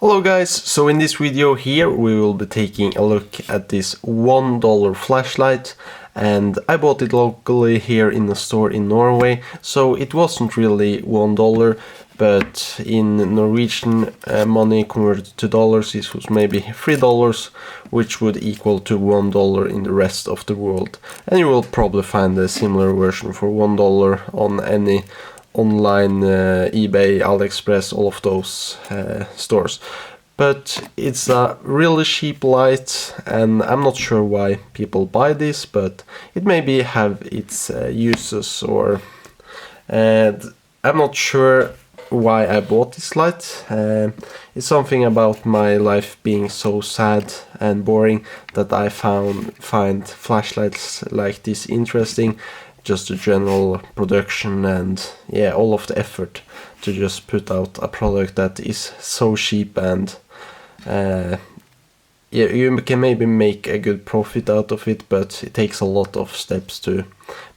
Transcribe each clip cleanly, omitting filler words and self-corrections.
Hello guys, so in this video here we will be taking a look at this $1 flashlight, and I bought it locally here in the store in Norway, so it wasn't really $1, but in Norwegian money converted to dollars this was maybe $3, which would equal to $1 in the rest of the world. And you will probably find a similar version for $1 on any online eBay, AliExpress, all of those stores. But it's a really cheap light, and I'm not sure why people buy this, but it maybe have its uses, or I'm not sure why I bought this light. It's something about my life being so sad and boring that I find flashlights like this interesting. Just the general production and all of the effort to just put out a product that is so cheap, and you can maybe make a good profit out of it, but it takes a lot of steps to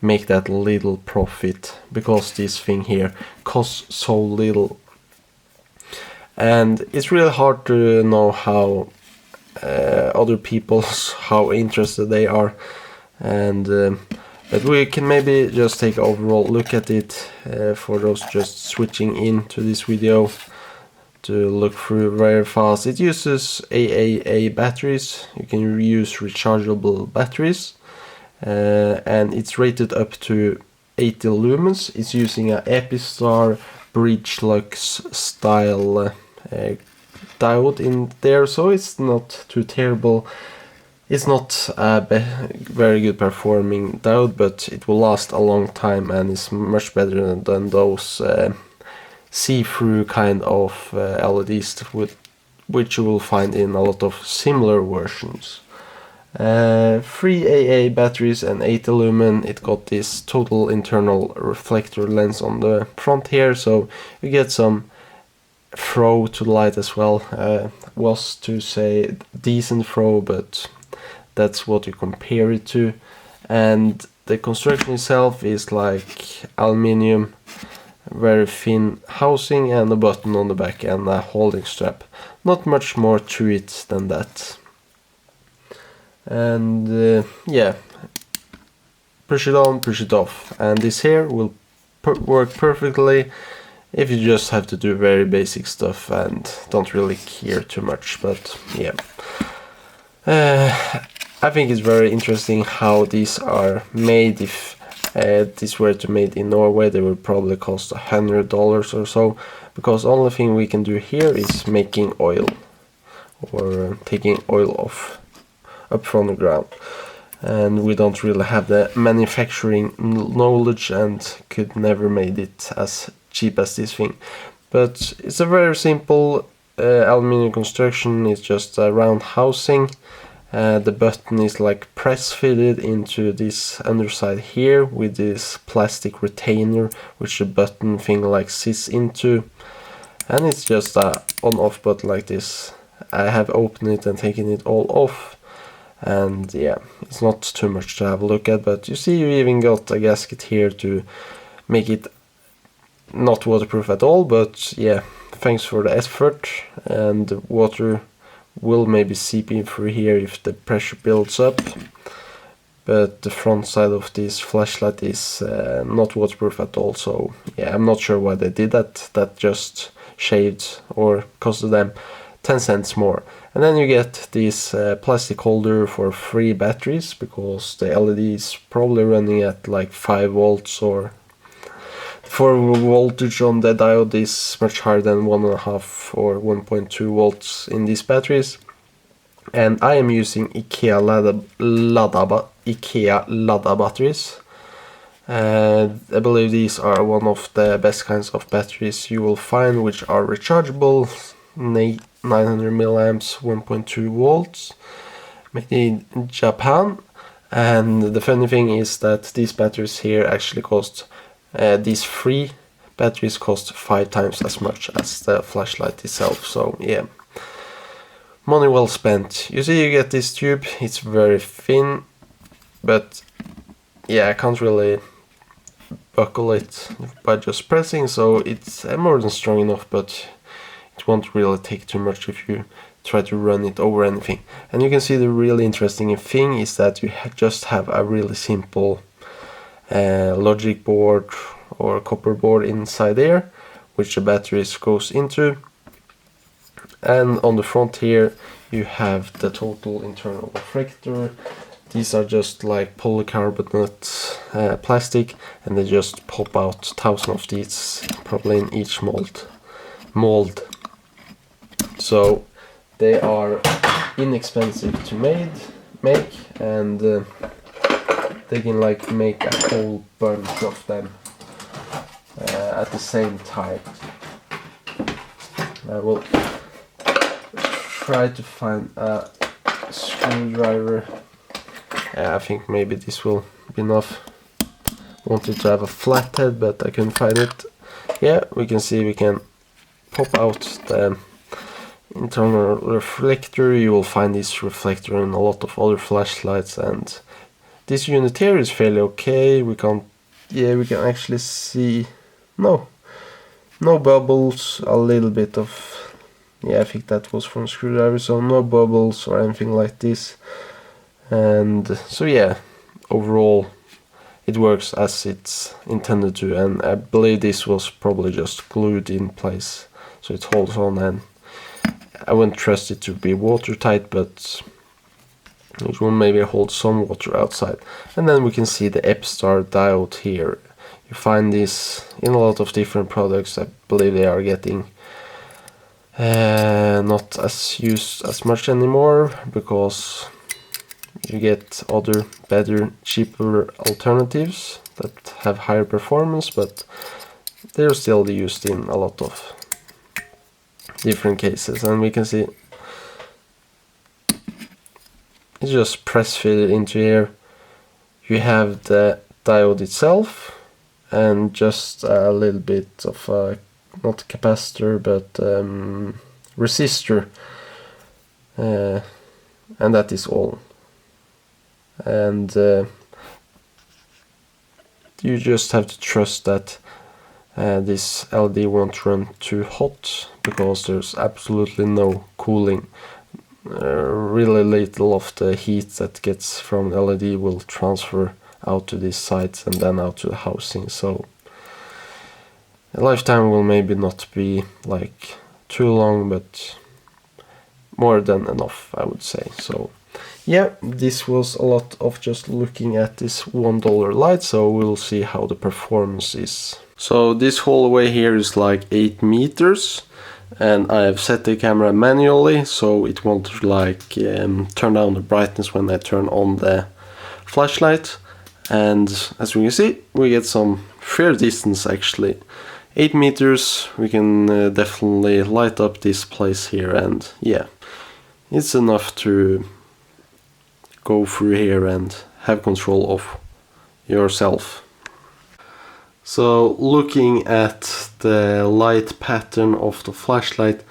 make that little profit, because this thing here costs so little. And it's really hard to know how other people, how interested they are, and but we can maybe just take an overall look at it for those just switching into this video to look through very fast. It uses AAA batteries. You can use rechargeable batteries, and it's rated up to 80 lumens. It's using an Epistar Bridgelux style diode in there, so it's not too terrible. It's not a very good performing diode, but it will last a long time and is much better than those see-through kind of LEDs which you will find in a lot of similar versions. 3 AA batteries and 80 lumen. It got this total internal reflector lens on the front here, so you get some throw to the light as well. Was to say decent throw, but that's what you compare it to. And the construction itself is like aluminium, very thin housing, and a button on the back and a holding strap. Not much more to it than that. And push it on, push it off, and this here will work perfectly if you just have to do very basic stuff and don't really care too much. But I think it's very interesting how these are made. If these were to made in Norway, they would probably cost $100 or so, because the only thing we can do here is making oil, or taking oil off up from the ground, and we don't really have the manufacturing knowledge and could never made it as cheap as this thing. But it's a very simple aluminium construction. It's just a round housing. The button is like press fitted into this underside here with this plastic retainer which the button thing like sits into, and it's just a on-off button like this. I have opened it and taken it all off, and it's not too much to have a look at, but you see you even got a gasket here to make it not waterproof at all, but thanks for the effort. And the water will maybe seep in through here if the pressure builds up, but the front side of this flashlight is not waterproof at all, so I'm not sure why they did that. That just shaved or costed them 10 cents more. And then you get this plastic holder for 3 batteries, because the LED is probably running at like 5 volts, or for voltage on the diode is much higher than 1.5 or 1.2 volts in these batteries. And I am using IKEA Lada batteries. I believe these are one of the best kinds of batteries you will find, which are rechargeable, 900 milliamps, 1.2 volts, made in Japan. And the funny thing is that these batteries here actually cost these 3 batteries cost 5 times as much as the flashlight itself, so money well spent. You see, you get this tube, it's very thin, but I can't really buckle it by just pressing, so it's more than strong enough, but it won't really take too much if you try to run it over anything. And you can see the really interesting thing is that you just have a really simple logic board or copper board inside there, which the batteries goes into. And on the front here you have the total internal reflector. These are just like polycarbonate plastic, and they just pop out 1,000 of these, probably in each mold. So they are inexpensive to make, and they can like make a whole bunch of them at the same time. I will try to find a screwdriver. I think maybe this will be enough. Wanted to have a flat head, but I couldn't find it. Yeah, we can see we can pop out the internal reflector. You will find this reflector in a lot of other flashlights, and this unit here is fairly okay. We can actually see no bubbles. A little bit of, yeah, I think that was from screwdriver, so no bubbles or anything like this. And so yeah, overall it works as it's intended to, and I believe this was probably just glued in place so it holds on, and I wouldn't trust it to be watertight, but it will maybe hold some water outside. And then we can see the Epistar diode here. You find this in a lot of different products. I believe they are getting not as used as much anymore, because you get other better, cheaper alternatives that have higher performance, but they're still used in a lot of different cases. And we can see it's just press fitted into here. You have the diode itself and just a little bit of a, not capacitor, but resistor, and that is all. And you just have to trust that this LED won't run too hot, because there's absolutely no cooling. Really little of the heat that gets from the LED will transfer out to these sides and then out to the housing, so the lifetime will maybe not be like too long, but more than enough, I would say. So yeah, this was a lot of just looking at this $1 light, so we'll see how the performance is. So this hallway here is like 8 meters, and I have set the camera manually so it won't like turn down the brightness when I turn on the flashlight. And as we can see, we get some fair distance actually. 8 meters, we can definitely light up this place here, and yeah, it's enough to go through here and have control of yourself. So looking at the light pattern of the flashlight,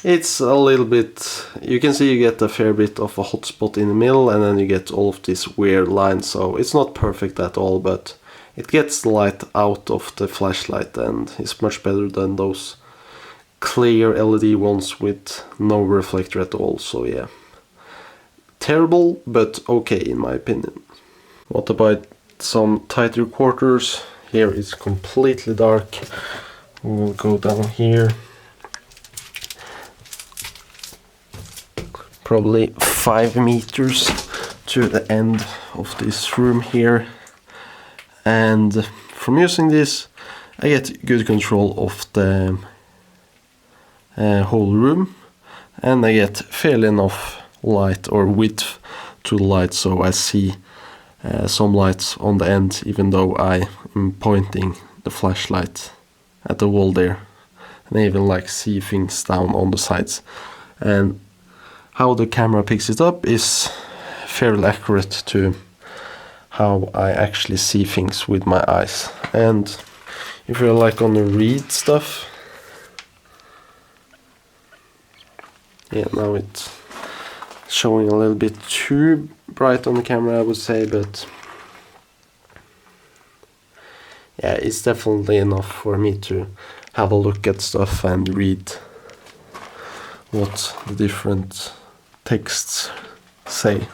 it's a little bit, you can see you get a fair bit of a hotspot in the middle, and then you get all of these weird lines, so it's not perfect at all, but it gets the light out of the flashlight and it's much better than those clear LED ones with no reflector at all. So yeah, terrible, but okay in my opinion. What about some tighter quarters? Here it's completely dark. We'll go down here. Probably 5 meters to the end of this room here. And from using this, I get good control of the whole room, and I get fairly enough light or width to the light, so I see some lights on the end, even though I am pointing the flashlight at the wall there, and I even like see things down on the sides. And how the camera picks it up is fairly accurate to how I actually see things with my eyes. And if you're like on the read stuff, yeah, now it's showing a little bit too bright on the camera, I would say, but yeah, it's definitely enough for me to have a look at stuff and read what the different texts say.